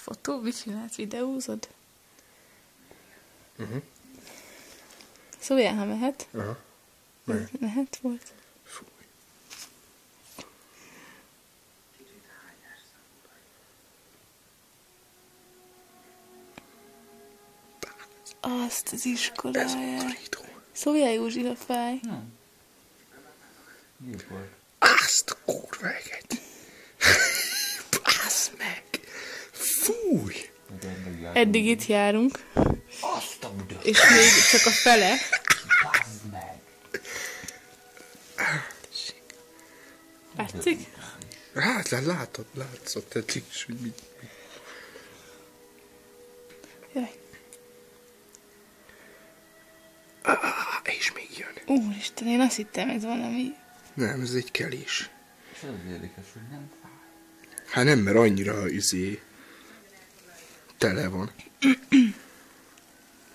fotó? Mit csinálsz? Videózod? Szóljál, ha mehet. Aha. Mehet volt. Fúj. Azt az iskoláját. Ez undorító. Szóljál, Józsi, ha fáj. Nem. Gép volt. Azt a kurva eget. Bász meg. Fúj. Eddig itt járunk. Azt a buda. És még csak a fele. Bázd meg. Látszik? Hát, látszott eddig is, hogy mit. Jaj. És még jön. Úristen, én azt hittem, ez valami... Nem, ez egy kelés. És az érdekes, hogy nem fáj. Hát nem, mert annyira tele van.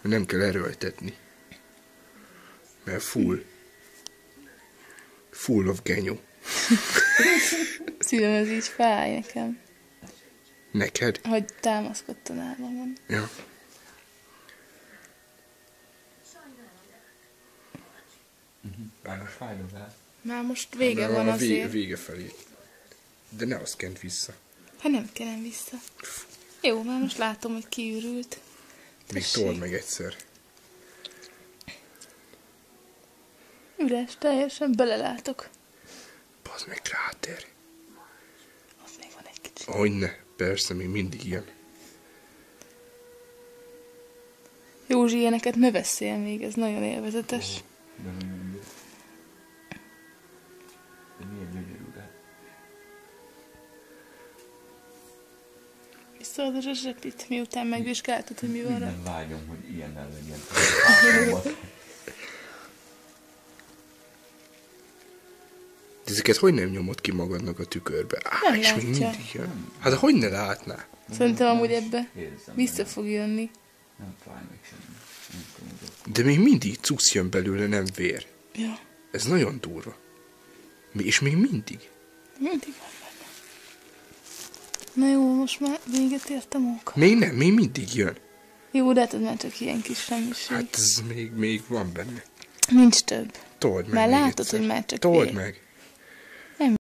Nem kell erőltetni. Mert full of genyó. Szívem, ez így fáj nekem. Neked? Hogy támaszkodta nálam. Ja. Már fájdozás. Már most vége van a azért. vége felé. De ne azt kent vissza. Hát nem kellem vissza. Jó, már most látom, hogy kiürült. Még told meg egyszer. Üres, teljesen belelátok. Bazd meg, kráter. Az még van egy kicsit. Hogyne, persze, még mindig ilyen. Józsi, ilyeneket ne vesszél még, ez nagyon élvezetes. De nem mindegy. De miért gyönyörű lehet? Visszaadod a zseplit, miután megvizsgáltad, hogy mi van rá. Minden vágyom, hogy ilyennel legyen. De ezeket hogy nem nyomod ki magadnak a tükörbe? Nem És még látja. mindig jön. Hát hogy ne látná? Szerintem amúgy ebbe Érzem, vissza nem. fog jönni. Nem fáj meg semmi. Nem tudom, hogy De még mindig cucc jön belőle, nem vér. Ja, Ez nagyon durva. És még mindig. mindig van benne. Na jó, most már véget ért a móka. Még nem, még mindig jön. Jó, de hát ez már csak ilyen kis semmiség. Hát ez még van benne. Nincs több. Told meg Már még látod, egyszer. hogy már csak Told fél. meg.